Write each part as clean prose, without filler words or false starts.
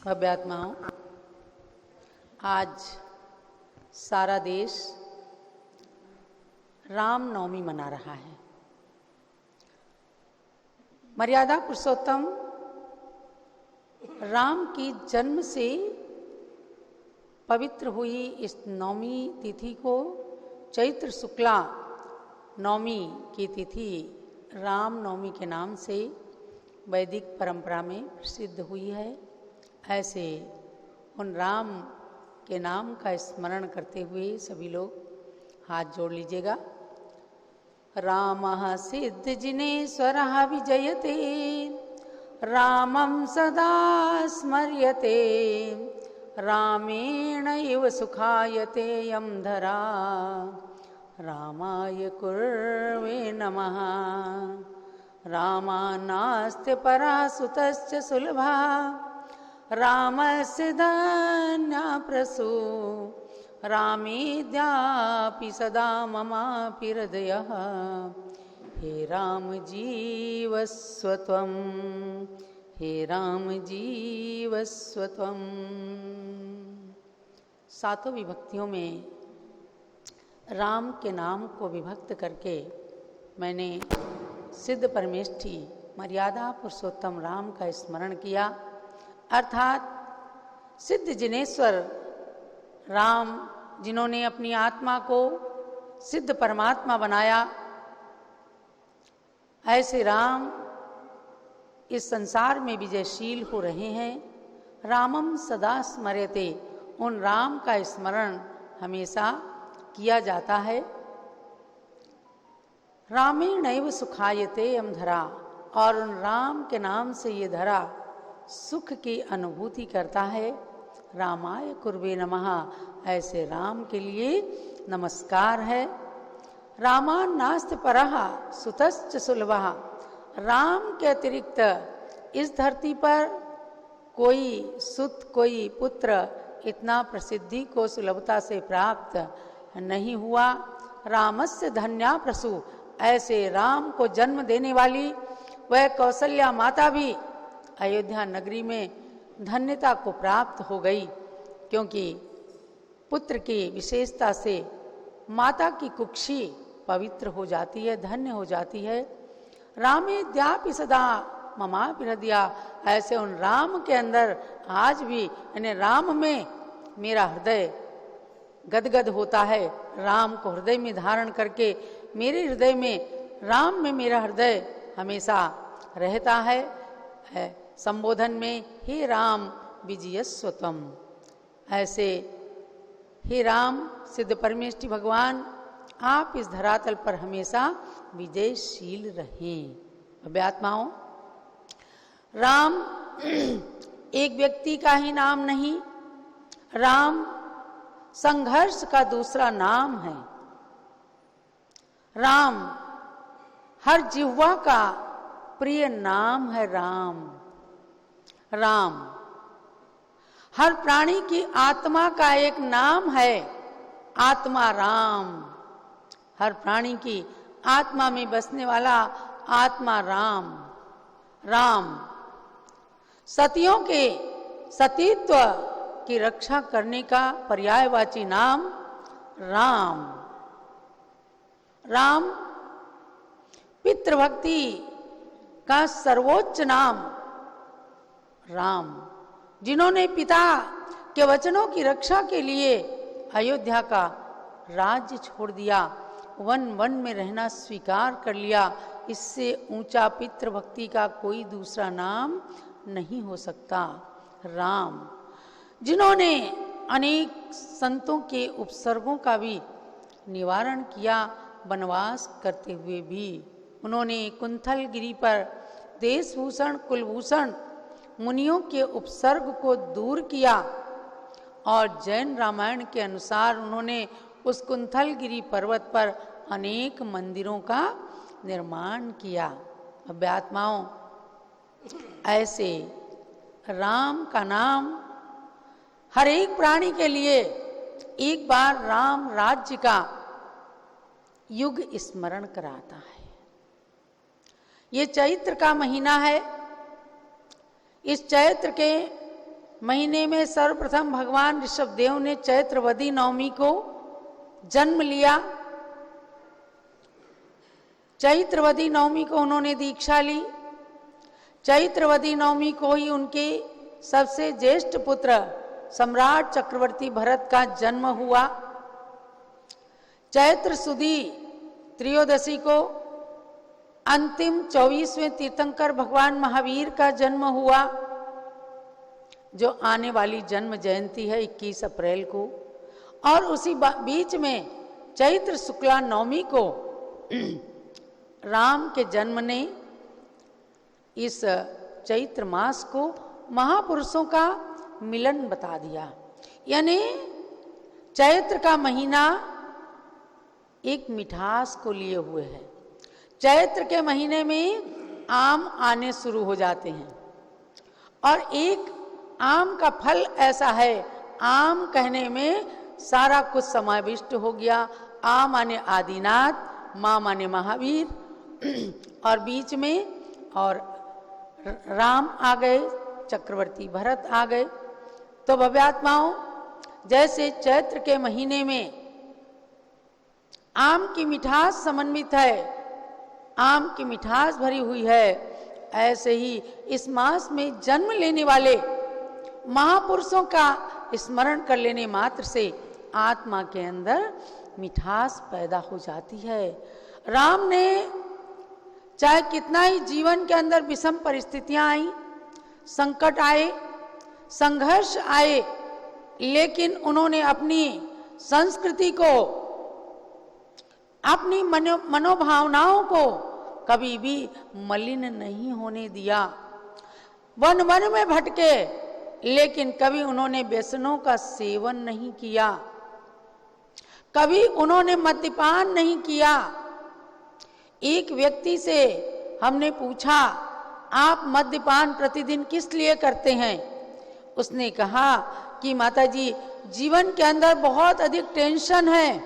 अभ्यात्माओं, आज सारा देश रामनवमी मना रहा है। मर्यादा पुरुषोत्तम राम की जन्म से पवित्र हुई इस नवमी तिथि को चैत्र शुक्ला नवमी की तिथि राम नवमी के नाम से वैदिक परंपरा में प्रसिद्ध हुई है। ऐसे उन राम के नाम का स्मरण करते हुए सभी लोग हाथ जोड़ लीजिएगा। रामः सिद्ध जिनेश्वरः विजयते, रामं सदा स्मर्यते, रामेण इव सुखायते यं धरा, रामाय कुर्वे नमः। रामानास्ति परा सुतश्च सुलभा, रामस्य धन्या प्रसू, रामेद्यापि सदा ममापि हृदयः, हे राम जीवस्व त्वं, हे राम जीवस्व त्वं। सातों विभक्तियों में राम के नाम को विभक्त करके मैंने सिद्ध परमेष्ठी मर्यादा पुरुषोत्तम राम का स्मरण किया। अर्थात सिद्ध जिनेश्वर राम, जिन्होंने अपनी आत्मा को सिद्ध परमात्मा बनाया, ऐसे राम इस संसार में विजयशील हो रहे हैं। रामम सदा स्मर्यते, उन राम का स्मरण हमेशा किया जाता है। रामेणैव सुखायते यम धरा, और उन राम के नाम से ये धरा सुख की अनुभूति करता है। रामाय कुर्वे नमः, ऐसे राम के लिए नमस्कार है। रामान नास्ति परः सुतश्च सुलभः, राम के अतिरिक्त इस धरती पर कोई सुत, कोई पुत्र इतना प्रसिद्धि को सुलभता से प्राप्त नहीं हुआ। रामस्य धन्या प्रसू, ऐसे राम को जन्म देने वाली वह कौशल्या माता भी अयोध्या नगरी में धन्यता को प्राप्त हो गई, क्योंकि पुत्र की विशेषता से माता की कुक्षी पवित्र हो जाती है, धन्य हो जाती है। रामेद्यापि सदा ममापि हृदय, ऐसे उन राम के अंदर आज भी, यानी राम में मेरा हृदय गदगद होता है। राम को हृदय में धारण करके मेरे हृदय में, राम में मेरा हृदय हमेशा रहता है। संबोधन में हे राम विजयस्व त्वं, ऐसे हे राम सिद्ध परमेष्ठी भगवान, आप इस धरातल पर हमेशा विजयशील रहें। अभ्यात्माओं, राम एक व्यक्ति का ही नाम नहीं, राम संघर्ष का दूसरा नाम है। राम हर जिह्वा का प्रिय नाम है। राम राम हर प्राणी की आत्मा का एक नाम है, आत्मा राम। हर प्राणी की आत्मा में बसने वाला आत्मा राम। राम सतियों के सतीत्व की रक्षा करने का पर्यायवाची नाम राम। राम पितृभक्ति का सर्वोच्च नाम राम, जिन्होंने पिता के वचनों की रक्षा के लिए अयोध्या का राज्य छोड़ दिया, वन वन में रहना स्वीकार कर लिया। इससे ऊंचा पितृभक्ति का कोई दूसरा नाम नहीं हो सकता। राम जिन्होंने अनेक संतों के उपसर्गों का भी निवारण किया, वनवास करते हुए भी उन्होंने कुंथल गिरी पर देशभूषण कुलभूषण मुनियों के उपसर्ग को दूर किया, और जैन रामायण के अनुसार उन्होंने उस कुंथल गिरी पर्वत पर अनेक मंदिरों का निर्माण किया। अभ्यात्माओं, ऐसे राम का नाम हर एक प्राणी के लिए एक बार राम राज्य का युग स्मरण कराता है। ये चैत्र का महीना है। इस चैत्र के महीने में सर्वप्रथम भगवान ऋषभदेव ने चैत्रवदी नवमी को जन्म लिया। चैत्रवदी नवमी को उन्होंने दीक्षा ली। चैत्रवदी नवमी को ही उनके सबसे ज्येष्ठ पुत्र सम्राट चक्रवर्ती भरत का जन्म हुआ। चैत्र सुदी त्रयोदशी को अंतिम 24वें तीर्थंकर भगवान महावीर का जन्म हुआ, जो आने वाली जन्म जयंती है 21 अप्रैल को। और उसी बीच में चैत्र शुक्ला नवमी को राम के जन्म ने इस चैत्र मास को महापुरुषों का मिलन बता दिया। यानी चैत्र का महीना एक मिठास को लिए हुए है। चैत्र के महीने में आम आने शुरू हो जाते हैं और एक आम का फल ऐसा है, आम कहने में सारा कुछ समाविष्ट हो गया। आ माने आदिनाथ, माँ माने महावीर, और बीच में और राम आ गए, चक्रवर्ती भरत आ गए। तो भव्यात्माओं, जैसे चैत्र के महीने में आम की मिठास समन्वित है, आम की मिठास भरी हुई है, ऐसे ही इस मास में जन्म लेने वाले महापुरुषों का स्मरण कर लेने मात्र से आत्मा के अंदर मिठास पैदा हो जाती है। राम ने चाहे कितना ही जीवन के अंदर विषम परिस्थितियां आई, संकट आए, संघर्ष आए, लेकिन उन्होंने अपनी संस्कृति को, अपनी मनोभावनाओं को कभी भी मलिन नहीं होने दिया। वन वन में भटके, लेकिन कभी उन्होंने व्यसनों का सेवन नहीं किया, कभी उन्होंने मद्यपान नहीं किया। एक व्यक्ति से हमने पूछा, आप मद्यपान प्रतिदिन किस लिए करते हैं? उसने कहा कि माताजी, जीवन के अंदर बहुत अधिक टेंशन है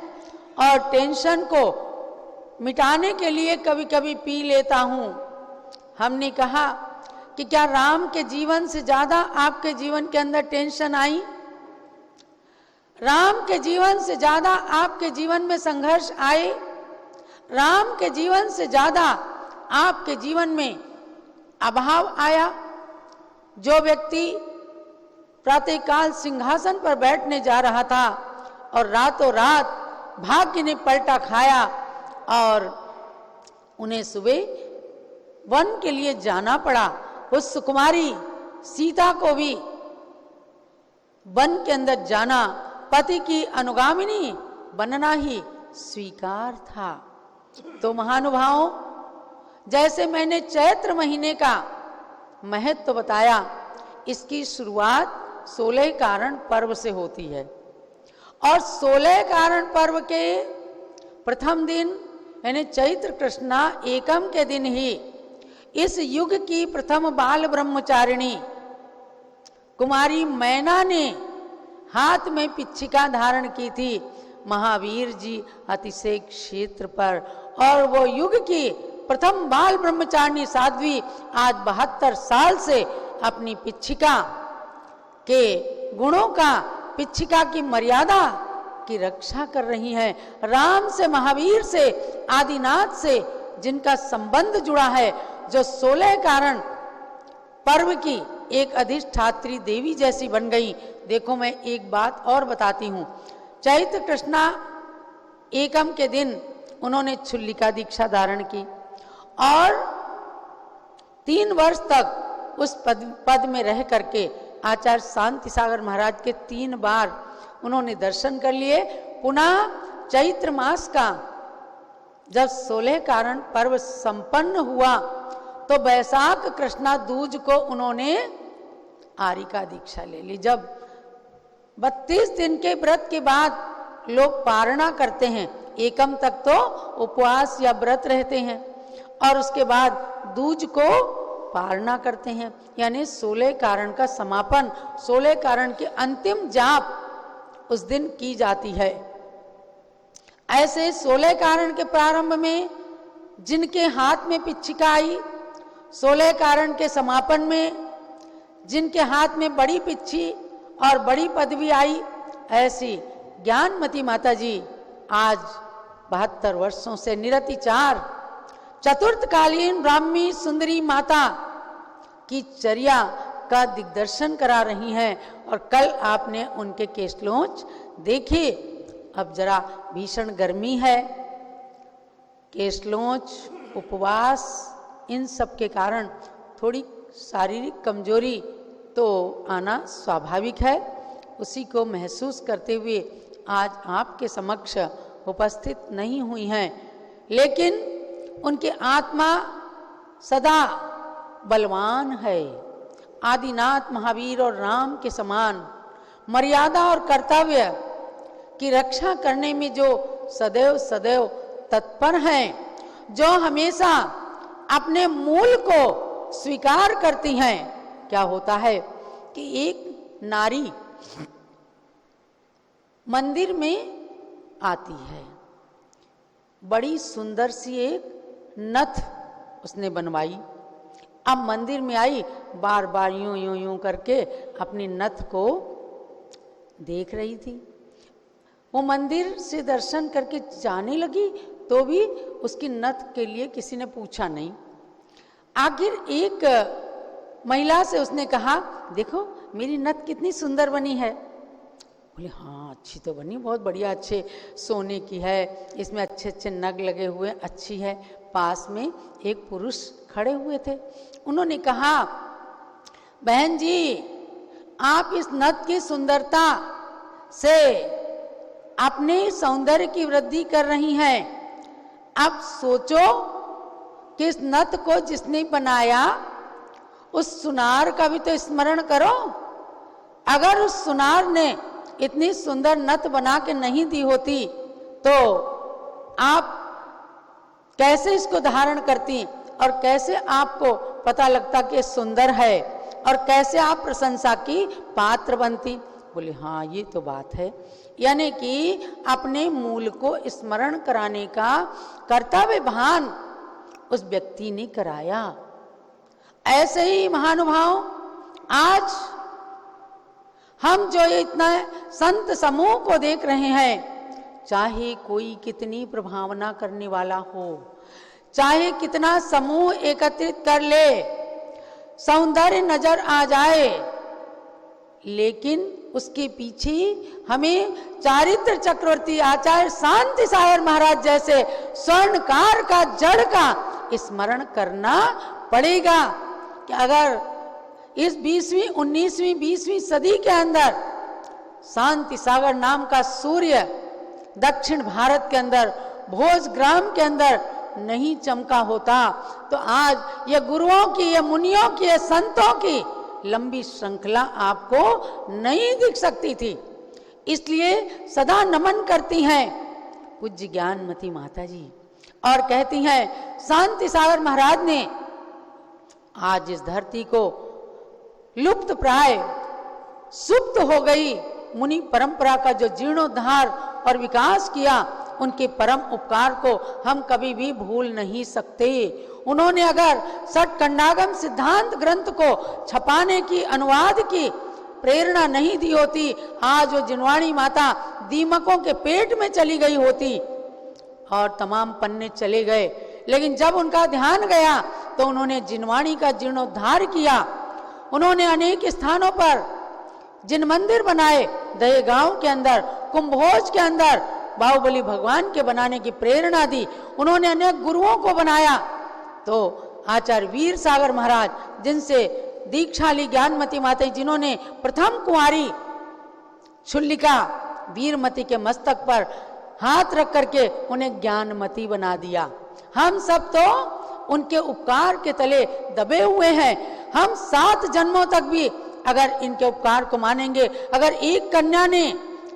और टेंशन को मिटाने के लिए कभी कभी पी लेता हूँ। हमने कहा कि क्या राम के जीवन से ज्यादा आपके जीवन के अंदर टेंशन आई? राम के जीवन से ज्यादा आपके जीवन में संघर्ष आए? राम के जीवन से ज्यादा आपके जीवन में अभाव आया? जो व्यक्ति प्रातःकाल सिंहासन पर बैठने जा रहा था और रातों रात भाग्य ने पलटा खाया और उन्हें सुबह वन के लिए जाना पड़ा, उस सुकुमारी सीता को भी वन के अंदर जाना, पति की अनुगामिनी बनना ही स्वीकार था। तो महानुभावों, जैसे मैंने चैत्र महीने का महत्व बताया, इसकी शुरुआत 16 कारण पर्व से होती है और 16 कारण पर्व के प्रथम दिन यानी चैत्र कृष्णा एकम के दिन ही इस युग की प्रथम बाल ब्रह्मचारिणी कुमारी मैना ने हाथ में पिच्छिका धारण की थी महावीर जी अतिशय क्षेत्र पर, और वो युग की प्रथम बाल ब्रह्मचारिणी साध्वी आज 72 साल से अपनी पिच्छिका के गुणों का, पिच्छिका की मर्यादा की रक्षा कर रही हैं। राम से, महावीर से, आदिनाथ से जिनका संबंध जुड़ा है, जो 16 कारण पर्व की एक अधिष्ठात्री देवी जैसी बन गई। देखो, मैं एक बात और बताती हूँ। चैत्र कृष्णा एकम के दिन उन्होंने छुल्लिका दीक्षा धारण की और 3 वर्ष तक उस पद में रह करके आचार्य शांति सागर महाराज के 3 बार उन्होंने दर्शन कर लिए। पुनः चैत्र मास का जब 16 कारण पर्व संपन्न हुआ तो वैशाख कृष्णा दूज को उन्होंने आरिका दीक्षा ले ली। जब 32 दिन के व्रत के बाद लोग पारणा करते हैं, एकम तक तो उपवास या व्रत रहते हैं और उसके बाद दूज को पारणा करते हैं, यानी 16 कारण का समापन, 16 कारण की अंतिम जाप उस दिन की जाती है। ऐसे 16 कारण के प्रारंभ में जिनके हाथ में पिच्छिका आई, 16 कारण के समापन में जिनके हाथ में बड़ी पिच्छी और बड़ी पदवी आई, ऐसी ज्ञानमती माता जी आज 72 वर्षों से निरतिचार चतुर्थकालीन ब्राह्मी सुंदरी माता की चर्या का दिग्दर्शन करा रही हैं। और कल आपने उनके केशलोच देखे। अब जरा भीषण गर्मी है, केशलोच, उपवास, इन सब के कारण थोड़ी शारीरिक कमजोरी तो आना स्वाभाविक है। उसी को महसूस करते हुए आज आपके समक्ष उपस्थित नहीं हुई हैं, लेकिन उनकी आत्मा सदा बलवान है। आदिनाथ महावीर और राम के समान मर्यादा और कर्तव्य की रक्षा करने में जो सदैव सदैव तत्पर हैं, जो हमेशा अपने मूल को स्वीकार करती हैं। क्या होता है कि एक नारी मंदिर में आती है, बड़ी सुंदर सी एक नथ उसने बनवाई। अब मंदिर में आई, बार बार यूं यूं यूं करके अपनी नथ को देख रही थी। वो मंदिर से दर्शन करके जाने लगी तो भी उसकी नथ के लिए किसी ने पूछा नहीं। आखिर एक महिला से उसने कहा, देखो मेरी नथ कितनी सुंदर बनी है। बोले हाँ अच्छी तो बनी, बहुत बढ़िया, अच्छे सोने की है, इसमें अच्छे अच्छे नग लगे हुए, अच्छी है। पास में एक पुरुष खड़े हुए थे, उन्होंने कहा, बहन जी आप इस नथ की सुंदरता से अपने सौंदर्य की वृद्धि कर रही हैं। अब सोचो कि इस नथ को जिसने बनाया उस सुनार का भी तो स्मरण करो। अगर उस सुनार ने इतनी सुंदर नथ बना के नहीं दी होती तो आप कैसे इसको धारण करती और कैसे आपको पता लगता कि सुंदर है और कैसे आप प्रशंसा की पात्र बनती। बोले हाँ ये तो बात है। यानी कि अपने मूल को स्मरण कराने का कर्तव्य भान उस व्यक्ति ने कराया। ऐसे ही महानुभाव आज हम जो इतना संत समूह को देख रहे हैं, चाहे कोई कितनी प्रभावना करने वाला हो, चाहे कितना समूह एकत्रित कर ले, सौंदर्य नजर आ जाए, लेकिन उसके पीछे हमें चारित्र चक्रवर्ती आचार्य शांति सागर महाराज जैसे स्वर्णकार का जड़ का स्मरण करना पड़ेगा कि अगर इस 20वीं 19वीं 20वीं सदी के अंदर शांति सागर नाम का सूर्य दक्षिण भारत के अंदर भोजग्राम के अंदर नहीं चमका होता तो आज ये गुरुओं की, ये मुनियों की, ये संतों की लंबी श्रृंखला आपको नहीं दिख सकती थी। इसलिए सदा नमन करती हैं पूज्य ज्ञानमती माता जी और कहती हैं शांति सागर महाराज ने आज इस धरती को लुप्त प्राय सुप्त हो गई मुनि परंपरा का जो जीर्णोद्धार और विकास किया, उनके परम उपकार को हम कभी भी भूल नहीं सकते। उन्होंने अगर षटकंडागम सिद्धांत ग्रंथ को छपाने की, अनुवाद की प्रेरणा नहीं दी होती, आज वो जिनवाणी माता दीमकों के पेट में चली गई होती और तमाम पन्ने चले गए। लेकिन जब उनका ध्यान गया तो उन्होंने जिनवाणी का जीर्णोद्धार किया। उन्होंने अनेक स्थानों पर जिन मंदिर बनाए, दहेगांव के अंदर, कुंभोज के अंदर बाहुबली भगवान के बनाने की प्रेरणा दी। उन्होंने अनेक गुरुओं को बनाया। तो आचार्य वीर सागर महाराज जिनसे दीक्षाली ज्ञानमती माता, जिन्होंने प्रथम कुंवारी शुल्लिका वीरमती के मस्तक पर हाथ रख करके उन्हें ज्ञानमती बना दिया। हम सब तो उनके उपकार के तले दबे हुए हैं। हम 7 जन्मों तक भी अगर इनके उपकार को मानेंगे, अगर एक कन्या ने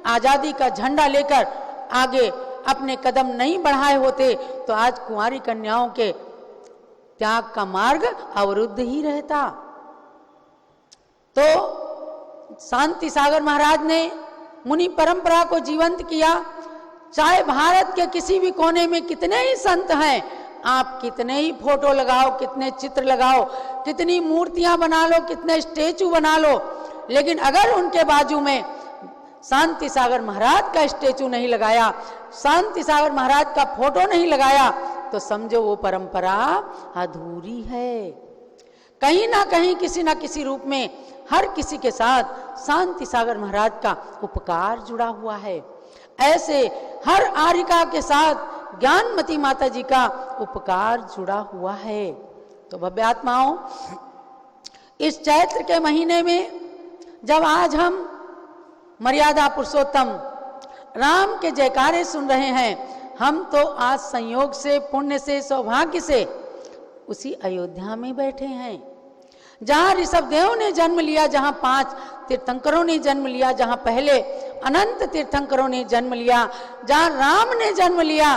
आजादी का झंडा लेकर आगे अपने कदम नहीं बढ़ाए होते तो आज कुंवारी कन्याओं के त्याग का मार्ग अवरुद्ध ही रहता। तो शांति सागर महाराज ने मुनि परंपरा को जीवंत किया। चाहे भारत के किसी भी कोने में कितने ही संत हैं, आप कितने ही फोटो लगाओ, कितने चित्र लगाओ, कितनी मूर्तियां बना लो, कितने स्टेचू बना लो, लेकिन अगर उनके बाजू में शांति सागर महाराज का स्टेचू नहीं लगाया, शांति सागर महाराज का फोटो नहीं लगाया, तो समझो वो परंपरा अधूरी है। कहीं ना कहीं किसी ना किसी रूप में हर किसी के साथ शांति सागर महाराज का उपकार जुड़ा हुआ है। ऐसे हर आर्यिका के साथ ज्ञानमती माता जी का उपकार जुड़ा हुआ है। तो भव्य आत्माओं, इस चैत्र के महीने में जब आज हम मर्यादा पुरुषोत्तम राम के जयकारे सुन रहे हैं, हम तो आज संयोग से, पुण्य से, सौभाग्य से उसी अयोध्या में बैठे हैं, जहां ऋषभदेव ने जन्म लिया, जहां 5 तीर्थंकरों ने जन्म लिया, जहां पहले अनंत तीर्थंकरों ने जन्म लिया, जहां राम ने जन्म लिया,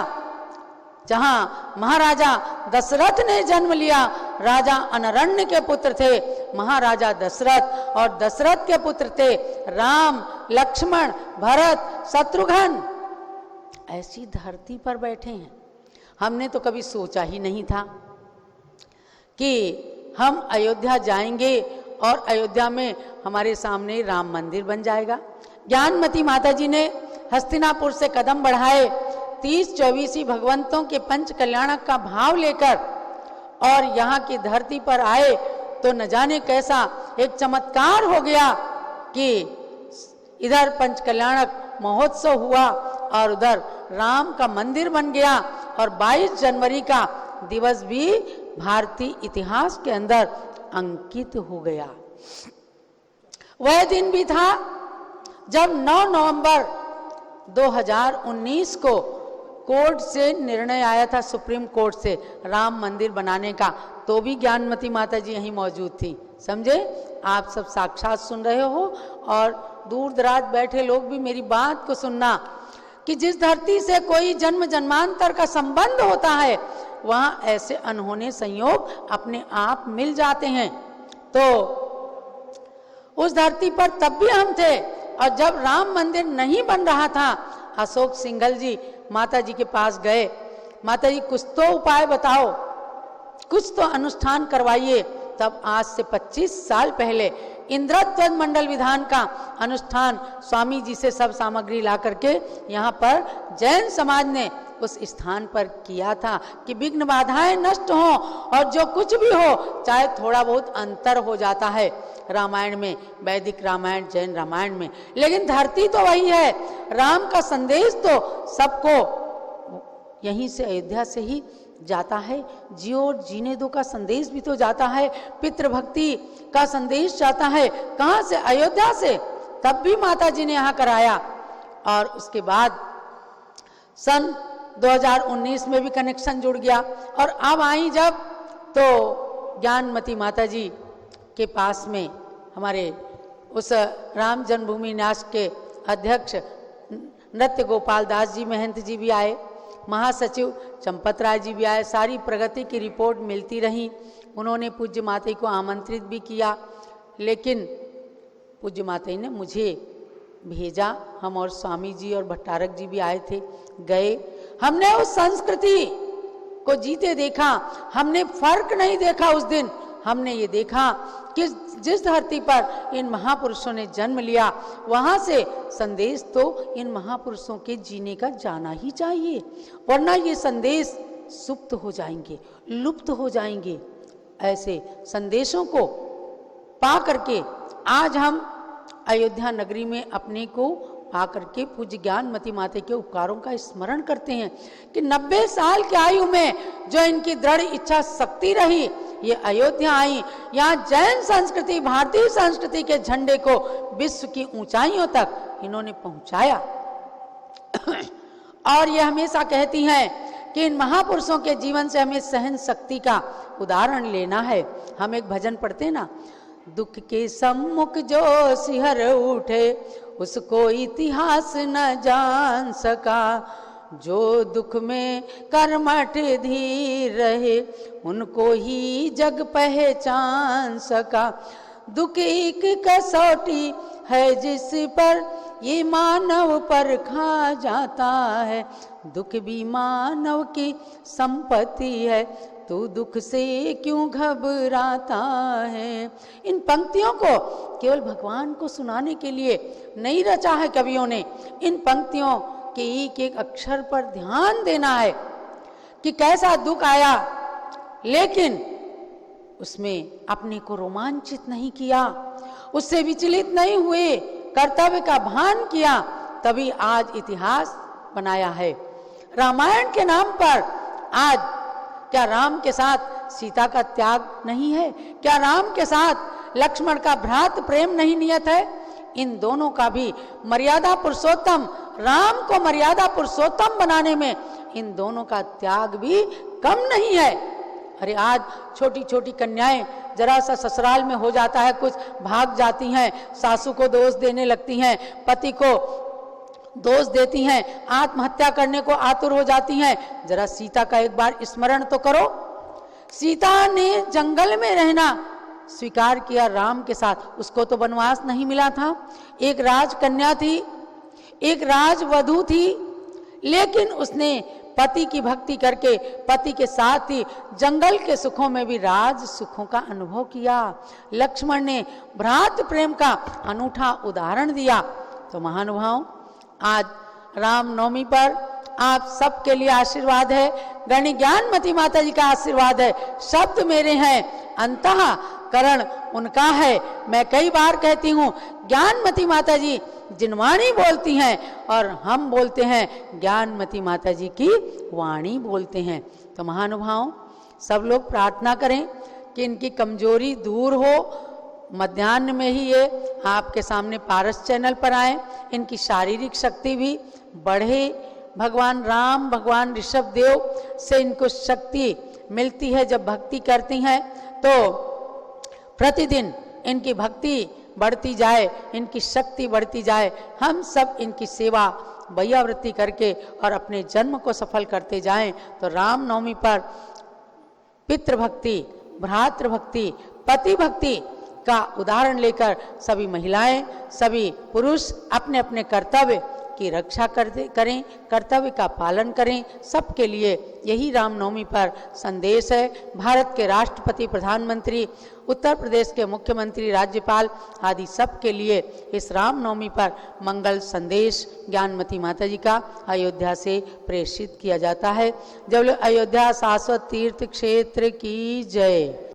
जहां महाराजा दशरथ ने जन्म लिया। राजा अनरण्य के पुत्र थे महाराजा दशरथ, और दशरथ के पुत्र थे राम, लक्ष्मण, भरत, शत्रुघ्न। ऐसी धरती पर बैठे हैं। हमने तो कभी सोचा ही नहीं था कि हम अयोध्या जाएंगे और अयोध्या में हमारे सामने राम मंदिर बन जाएगा। ज्ञानमती माता जी ने हस्तिनापुर से कदम बढ़ाए, 30-24 भगवंतों के पंच कल्याणक का भाव लेकर और यहाँ की धरती पर आए, तो न जाने कैसा एक चमत्कार हो गया कि इधर पंच कल्याणक महोत्सव हुआ और उधर राम का मंदिर बन गया, और 22 जनवरी का दिवस भी भारतीय इतिहास के अंदर अंकित हो गया। वह दिन भी था जब 9 नवंबर 2019 को कोर्ट से निर्णय आया था, सुप्रीम कोर्ट से, राम मंदिर बनाने का। तो भी ज्ञानमती माता जी यहीं मौजूद थी। समझे? आप सब साक्षात सुन रहे हो, और दूर दराज बैठे लोग भी मेरी बात को सुनना कि जिस धरती से कोई जन्म जन्मांतर का संबंध होता है, वहां ऐसे अनहोने संयोग अपने आप मिल जाते हैं। तो उस धरती पर तब भी हम थे, और जब राम मंदिर नहीं बन रहा था, अशोक सिंघल जी माता जी के पास गए। माता जी, कुछ तो उपाय बताओ, कुछ तो अनुष्ठान करवाइए। तब आज से 25 साल पहले इंद्रध्वज मंडल विधान का अनुष्ठान स्वामी जी से सब सामग्री ला करके यहाँ पर जैन समाज ने उस स्थान पर किया था कि विघ्न बाधाएं नष्ट हों, और जो कुछ भी हो, चाहे थोड़ा बहुत अंतर हो जाता है रामायण में, वैदिक रामायण, जैन रामायण में, लेकिन धरती तो वही है। राम का संदेश तो सबको यहीं से, अयोध्या से ही जाता है। जियो और जीने दो का संदेश भी तो जाता है, पितृभक्ति का संदेश जाता है। कहाँ से? अयोध्या से। तब भी माता जी ने यहाँ कराया, और उसके बाद सन 2019 में भी कनेक्शन जुड़ गया। और अब आई जब, तो ज्ञानमती माता जी के पास में हमारे उस राम जन्मभूमि न्यास के अध्यक्ष नृत्य गोपाल दास जी महंत जी भी आए, महासचिव चंपत राय जी भी आए। सारी प्रगति की रिपोर्ट मिलती रही। उन्होंने पूज्य माता को आमंत्रित भी किया, लेकिन पूज्य माता ने मुझे भेजा। हम और स्वामी जी और भट्टारक जी भी आए थे, गए। हमने उस संस्कृति को जीते देखा। हमने फर्क नहीं देखा उस दिन। हमने ये देखा कि जिस धरती पर इन महापुरुषों ने जन्म लिया, वहां से संदेश तो इन महापुरुषों के जीने का जाना ही चाहिए, वरना ये संदेश सुप्त हो जाएंगे, लुप्त हो जाएंगे। ऐसे संदेशों को पा करके आज हम अयोध्या नगरी में अपने को पा करके पूज्य ज्ञानमती माता के उपकारों का स्मरण करते हैं कि 90 साल की आयु में जो इनकी दृढ़ इच्छा शक्ति रही, ये अयोध्या आई, यहाँ जैन संस्कृति, भारतीय संस्कृति के झंडे को विश्व की ऊंचाइयों तक इन्होंने पहुंचाया। और ये हमेशा कहती हैं कि इन महापुरुषों के जीवन से हमें सहन शक्ति का उदाहरण लेना है। हम एक भजन पढ़ते ना, दुख के सम्मुख जो सिहर उठे, उसको इतिहास न जान सका, जो दुख में कर्मठ धीर रहे, उनको ही जग पहचान सका। दुख एक कसौटी है जिस पर ये मानव पर खा जाता है, दुख भी मानव की संपत्ति है, तू दुख से क्यों घबराता है। इन पंक्तियों को केवल भगवान को सुनाने के लिए नहीं रचा है कवियों ने। इन पंक्तियों के एक एक अक्षर पर ध्यान देना है कि कैसा दुख आया, लेकिन उसमें अपने को रोमांचित नहीं किया, उससे विचलित नहीं हुए, कर्तव्य का भान किया, तभी आज इतिहास बनाया है। रामायण के नाम पर आज क्या राम के साथ सीता का त्याग नहीं है? क्या राम के साथ लक्ष्मण का भ्रात प्रेम नहीं नियत है? इन दोनों का भी मर्यादा पुरुषोत्तम, राम को मर्यादा पुरुषोत्तम बनाने में इन दोनों का त्याग भी कम नहीं है। अरे आज छोटी छोटी कन्याएं जरा सा ससुराल में हो जाता है कुछ, भाग जाती हैं, सासू को दोष देने लगती हैं, पति को दोष देती हैं, आत्महत्या करने को आतुर हो जाती हैं। जरा सीता का एक बार स्मरण तो करो। सीता ने जंगल में रहना स्वीकार किया राम के साथ, उसको तो वनवास नहीं मिला था। एक राजकन्या थी, एक राजवधू थी, लेकिन उसने पति की भक्ति करके पति के साथ ही जंगल के सुखों में भी राज सुखों का अनुभव किया। लक्ष्मण ने भ्रात प्रेम का अनूठा उदाहरण दिया। तो महानुभाव, आज रामनवमी पर आप सबके लिए आशीर्वाद है, गणि ज्ञानमती माता जी का आशीर्वाद है। शब्द मेरे हैं, अंतः करण उनका है। मैं कई बार कहती हूँ, ज्ञानमती माता जी जिनवाणी बोलती हैं और हम बोलते हैं ज्ञानमती माता जी की वाणी बोलते हैं। तो महानुभाव, सब लोग प्रार्थना करें कि इनकी कमजोरी दूर हो। मध्याह्न में ही ये आपके सामने पारस चैनल पर आए, इनकी शारीरिक शक्ति भी बढ़े। भगवान राम, भगवान ऋषभ देव से इनको शक्ति मिलती है। जब भक्ति करती हैं तो प्रतिदिन इनकी भक्ति बढ़ती जाए, इनकी शक्ति बढ़ती जाए। हम सब इनकी सेवा वैयावृत्ति करके और अपने जन्म को सफल करते जाएं। तो रामनवमी पर पितृभक्ति, भ्रातृभक्ति, पति भक्ति का उदाहरण लेकर सभी महिलाएं, सभी पुरुष अपने अपने कर्तव्य की रक्षा करें, कर्तव्य का पालन करें। सबके लिए यही रामनवमी पर संदेश है। भारत के राष्ट्रपति, प्रधानमंत्री, उत्तर प्रदेश के मुख्यमंत्री, राज्यपाल आदि सबके लिए इस रामनवमी पर मंगल संदेश ज्ञानमती माता जी का अयोध्या से प्रेषित किया जाता है। जब अयोध्या शाश्वत तीर्थ क्षेत्र की जय।